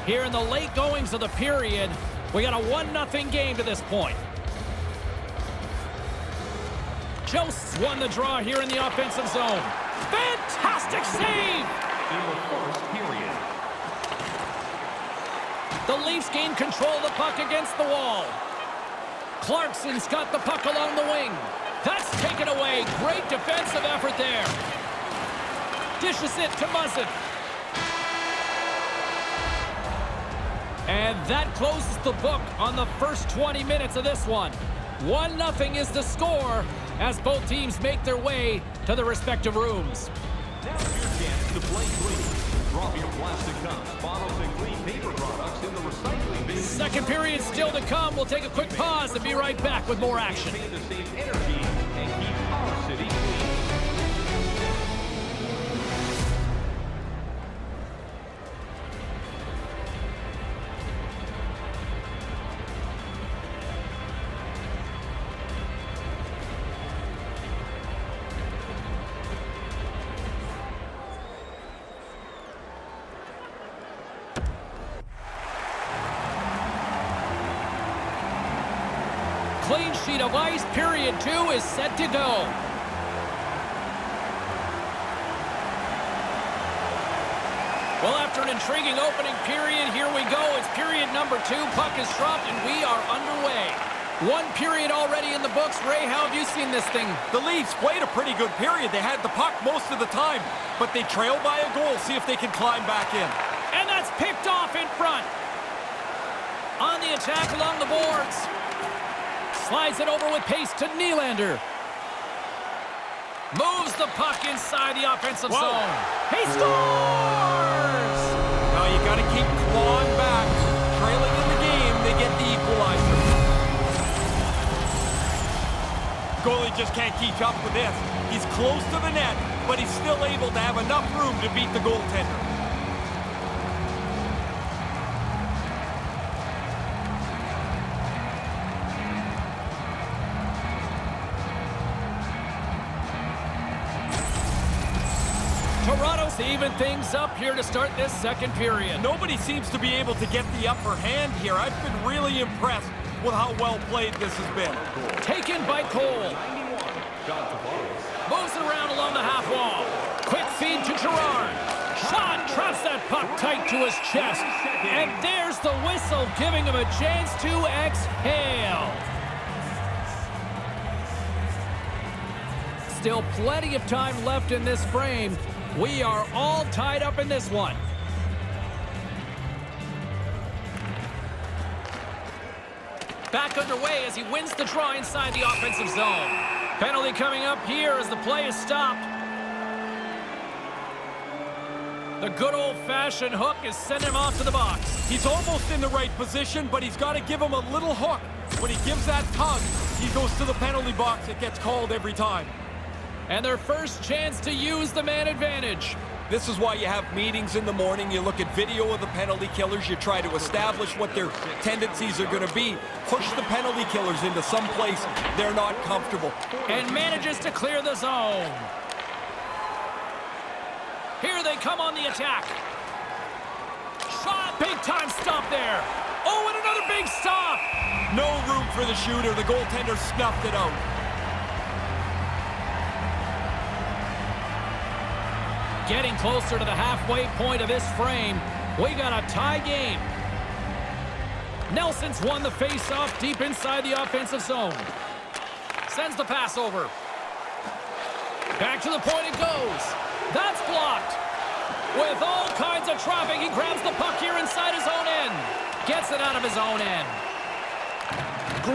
Here in the late goings of the period, we got a 1-0 game to this point. Josts won the draw here in the offensive zone. Fantastic save! In the first period. The Leafs gain control of the puck against the wall. Clarkson's got the puck along the wing. That's taken away. Great defensive effort there. Dishes it to Muzzin. And that closes the book on the first 20 minutes of this one. 1-0 is the score as both teams make their way to their respective rooms. Now's your chance to play clean. Drop your plastic cups, bottles, and clean paper products in the recycling bin. Second period still to come. We'll take a quick pause and be right back with more action. To save energy and keep our city clean. Clean sheet of ice. Period 2 is set to go. Well, after an intriguing opening period, here we go. It's period number 2. Puck is dropped, and we are underway. 1 period already in the books. Ray, how have you seen this thing? The Leafs played a pretty good period. They had the puck most of the time, but they trailed by a goal. See if they can climb back in. And that's picked off in front. On the attack along the boards. Slides it over with pace to Nylander. Moves the puck inside the offensive zone. He scores! Now you got to keep clawing back. Trailing in the game, they get the equalizer. Goalie just can't keep up with this. He's close to the net, but he's still able to have enough room to beat the goaltender. Toronto even things up here to start this second period. Nobody seems to be able to get the upper hand here. I've been really impressed with how well played this has been. Taken by Cole. Moves it around along the half wall. Quick feed to Gerard. Shot traps that puck tight to his chest. And there's the whistle, giving him a chance to exhale. Still plenty of time left in this frame. We are all tied up in this one. Back underway as he wins the draw inside the offensive zone. Penalty coming up here as the play is stopped. The good old-fashioned hook is sending him off to the box. He's almost in the right position, but he's got to give him a little hook. When he gives that tug, he goes to the penalty box. It gets called every time. And their first chance to use the man advantage. This is why you have meetings in the morning. You look at video of the penalty killers. You try to establish what their tendencies are going to be. Push the penalty killers into some place they're not comfortable. And manages to clear the zone. Here they come on the attack. Shot, big time stop there. Oh, and another big stop. No room for the shooter. The goaltender snuffed it out. Getting closer to the halfway point of this frame. We got a tie game. Nelson's won the face-off deep inside the offensive zone. Sends the pass over. Back to the point it goes. That's blocked. With all kinds of traffic, he grabs the puck here inside his own end. Gets it out of his own end.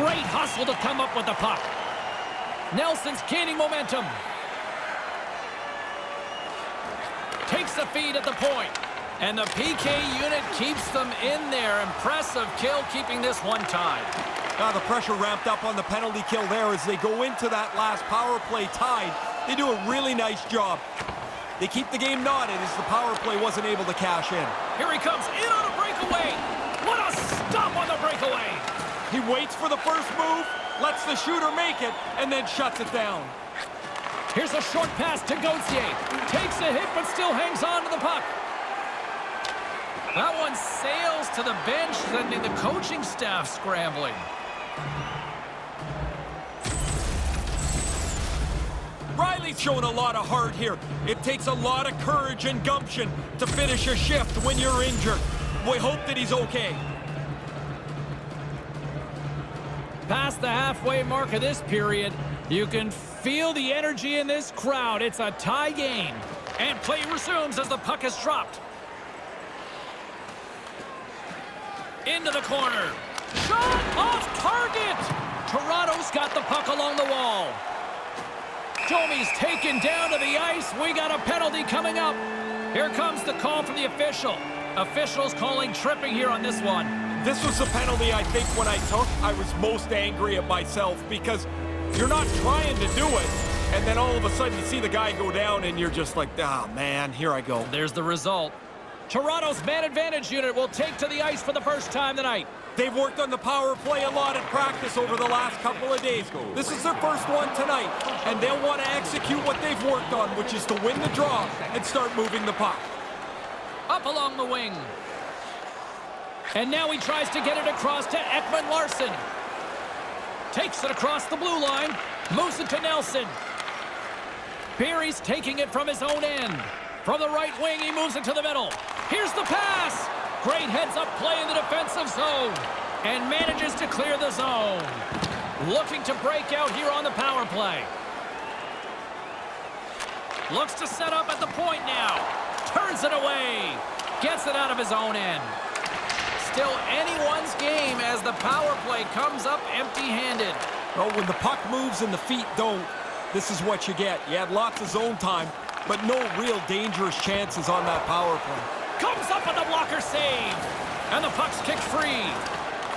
Great hustle to come up with the puck. Nelson's gaining momentum. Takes the feed at the point. And the PK unit keeps them in there. Impressive kill, keeping this one tied. Now the pressure ramped up on the penalty kill there as they go into that last power play tied. They do a really nice job. They keep the game knotted as the power play wasn't able to cash in. Here he comes in on a breakaway. What a stop on the breakaway. He waits for the first move, lets the shooter make it, and then shuts it down. Here's a short pass to Gauthier. Takes a hit, but still hangs on to the puck. That one sails to the bench, sending the coaching staff scrambling. Riley's showing a lot of heart here. It takes a lot of courage and gumption to finish a shift when you're injured. We hope that he's okay. Past the halfway mark of this period, you can feel the energy in this crowd. It's a tie game. And play resumes as the puck is dropped. Into the corner. Shot off target. Toronto's got the puck along the wall. Domi's taken down to the ice. We got a penalty coming up. Here comes the call from the official. Officials calling tripping here on this one. This was a penalty I think when I took, I was most angry at myself because you're not trying to do it. And then all of a sudden you see the guy go down and you're just like, ah, man, here I go. There's the result. Toronto's man advantage unit will take to the ice for the first time tonight. They've worked on the power play a lot in practice over the last couple of days. This is their first one tonight, and they'll want to execute what they've worked on, which is to win the draw and start moving the puck. Up along the wing. And now he tries to get it across to Ekman-Larsson. Takes it across the blue line, moves it to Nelson. Beery's taking it from his own end. From the right wing, he moves it to the middle. Here's the pass. Great heads-up play in the defensive zone. And manages to clear the zone. Looking to break out here on the power play. Looks to set up at the point now. Turns it away. Gets it out of his own end. Still anyone's game as the power play comes up empty-handed. Well, when the puck moves and the feet don't, this is what you get. You had lots of zone time, but no real dangerous chances on that power play. Comes up with a blocker save. And the puck's kicked free.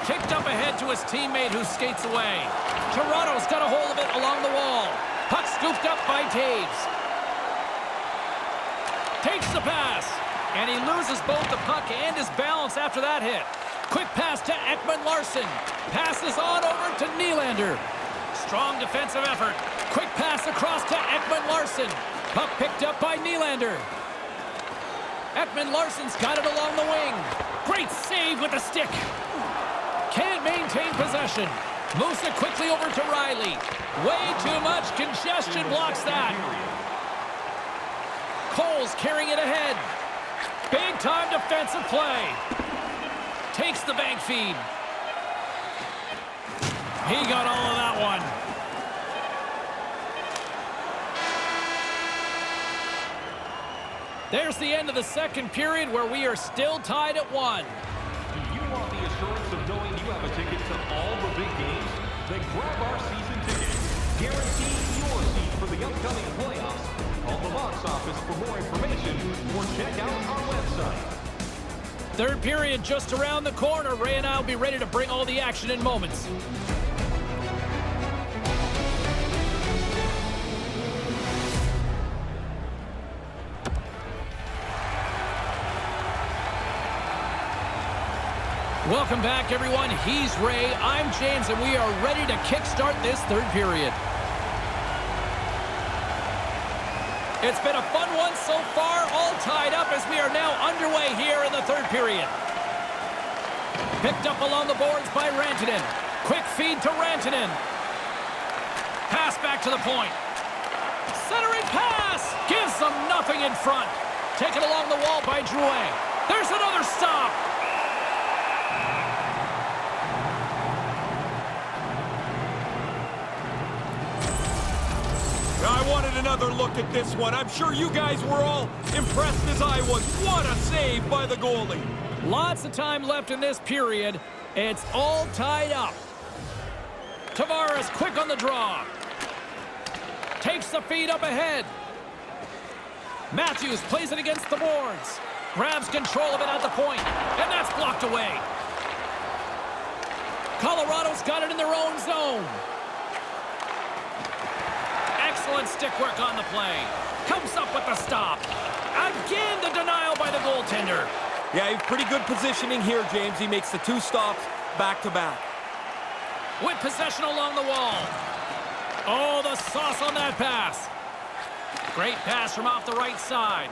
Kicked up ahead to his teammate who skates away. Toronto's got a hold of it along the wall. Puck scooped up by Taves. Takes the pass. And he loses both the puck and his balance after that hit. Quick pass to Ekman-Larsson. Passes on over to Nylander. Strong defensive effort. Quick pass across to Ekman-Larsson. Puck picked up by Nylander. Ekman-Larsson's got it along the wing. Great save with the stick. Can't maintain possession. Moves it quickly over to Riley. Way too much congestion blocks that. Cole's carrying it ahead. Big time defensive play. Takes the bank feed. He got all of that one. There's the end of the second period where we are still tied at 1. Do you want the assurance of knowing you have a ticket to all the big games? Then grab our season ticket. Guarantee your seat for the upcoming playoffs. Call the box office for more information or check out our website. Third period just around the corner. Ray and I will be ready to bring all the action in moments. Welcome back, everyone. He's Ray, I'm James, and we are ready to kickstart this third period. It's been a fun one so far, all tied up as we are now underway here in the third period. Picked up along the boards by Rantanen. Quick feed to Rantanen. Pass back to the point. Centering pass! Gives them nothing in front. Taken along the wall by Drouin. There's another stop. I wanted another look at this one. I'm sure you guys were all impressed as I was. What a save by the goalie. Lots of time left in this period. It's all tied up. Tavares quick on the draw. Takes the feed up ahead. Matthews plays it against the boards. Grabs control of it at the point. And that's blocked away. Colorado's got it in their own zone. Excellent stick work on the play. Comes up with the stop. Again, the denial by the goaltender. Yeah, he's pretty good positioning here, James. He makes the two stops back-to-back. With possession along the wall. Oh, the sauce on that pass. Great pass from off the right side.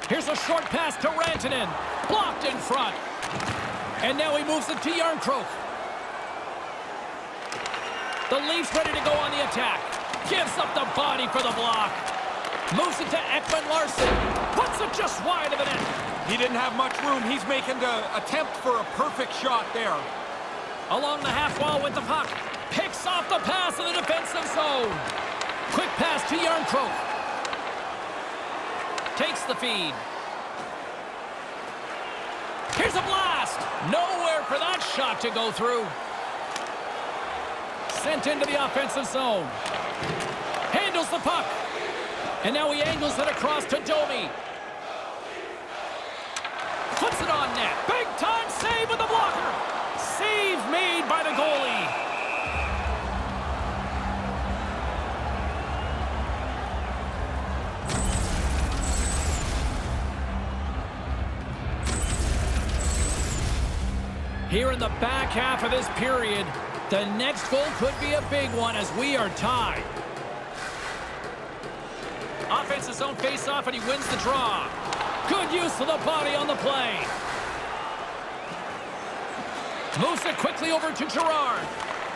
Here's a short pass to Rantanen. Blocked in front. And now he moves it to Järnkrok. The Leafs ready to go on the attack. Gives up the body for the block. Moves it to Ekman-Larsson. Puts it just wide of the net. He didn't have much room. He's making the attempt for a perfect shot there. Along the half wall with the puck. Picks off the pass in the defensive zone. Quick pass to Järnkrok. Takes the feed. Here's a blast. Nowhere for that shot to go through. Sent into the offensive zone. Handles the puck. And now he angles it across to Domi. Puts it on net. Big time save with the blocker. Save made by the goalie. Here in the back half of this period, the next goal could be a big one as we are tied. Offensive zone face-off, and he wins the draw. Good use of the body on the play. Moves it quickly over to Girard.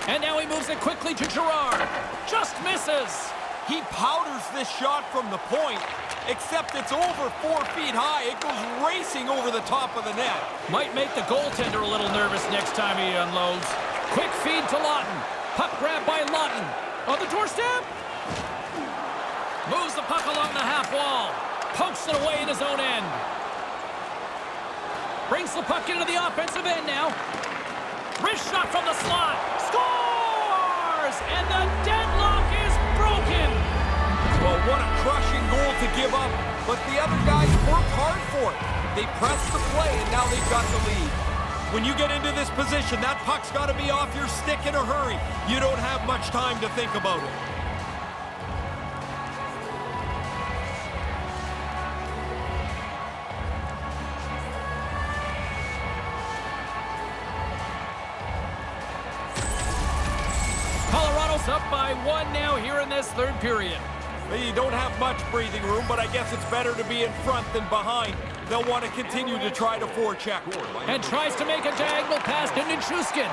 And now he moves it quickly to Girard. Just misses. He powders this shot from the point, except it's over 4 feet high. It goes racing over the top of the net. Might make the goaltender a little nervous next time he unloads. Quick feed to Lawton. Puck grab by Lawton. On the doorstep. Moves the puck along the half wall. Pokes it away in his own end. Brings the puck into the offensive end now. Wrist shot from the slot. Scores! And the deadlock is broken. Well, what a crushing goal to give up. But the other guys worked hard for it. They pressed the play, and now they've got the lead. When you get into this position, that puck's got to be off your stick in a hurry. You don't have much time to think about it. Colorado's up by 1 now here in this third period. Well, you don't have much breathing room, but I guess it's better to be in front than behind. They'll want to continue to try to forecheck. And tries to make a diagonal pass to Nichushkin.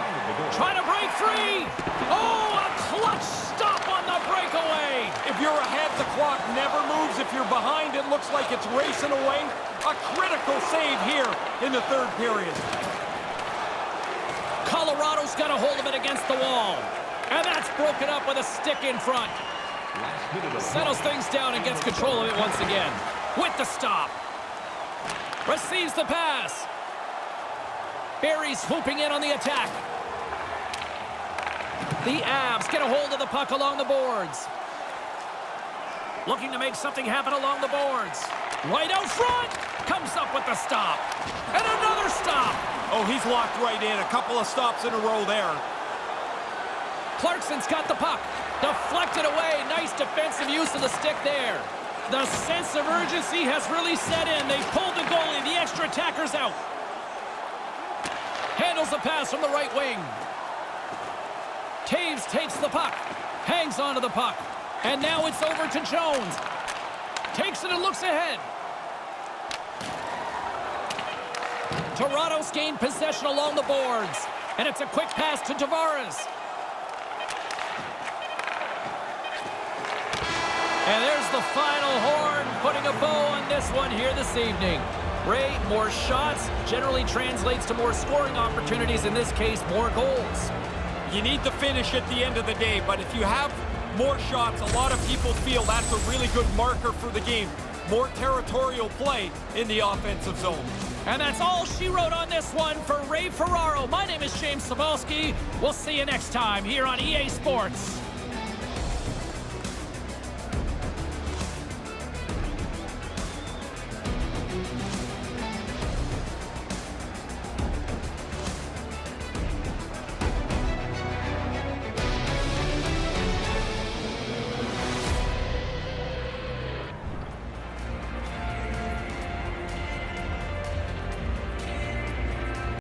Trying to break free. Oh, a clutch stop on the breakaway. If you're ahead, the clock never moves. If you're behind, it looks like it's racing away. A critical save here in the third period. Colorado's got a hold of it against the wall. And that's broken up with a stick in front. Settles things down and gets control of it once again. With the stop. Receives the pass. Barry's swooping in on the attack. The Avs get a hold of the puck along the boards. Looking to make something happen along the boards. Right out front. Comes up with the stop. And another stop. Oh, he's locked right in. A couple of stops in a row there. Clarkson's got the puck. Deflected away. Nice defensive use of the stick there. The sense of urgency has really set in. They pulled the goalie. The extra attacker's out. Handles the pass from the right wing. Taves takes the puck. Hangs onto the puck. And now it's over to Jones. Takes it and looks ahead. Toronto's gained possession along the boards. And it's a quick pass to Tavares. And there's the final horn, putting a bow on this one here this evening. Ray, more shots generally translates to more scoring opportunities, in this case, more goals. You need to finish at the end of the day, but if you have more shots, a lot of people feel that's a really good marker for the game. More territorial play in the offensive zone. And that's all she wrote on this one for Ray Ferraro. My name is James Cebulski. We'll see you next time here on EA Sports.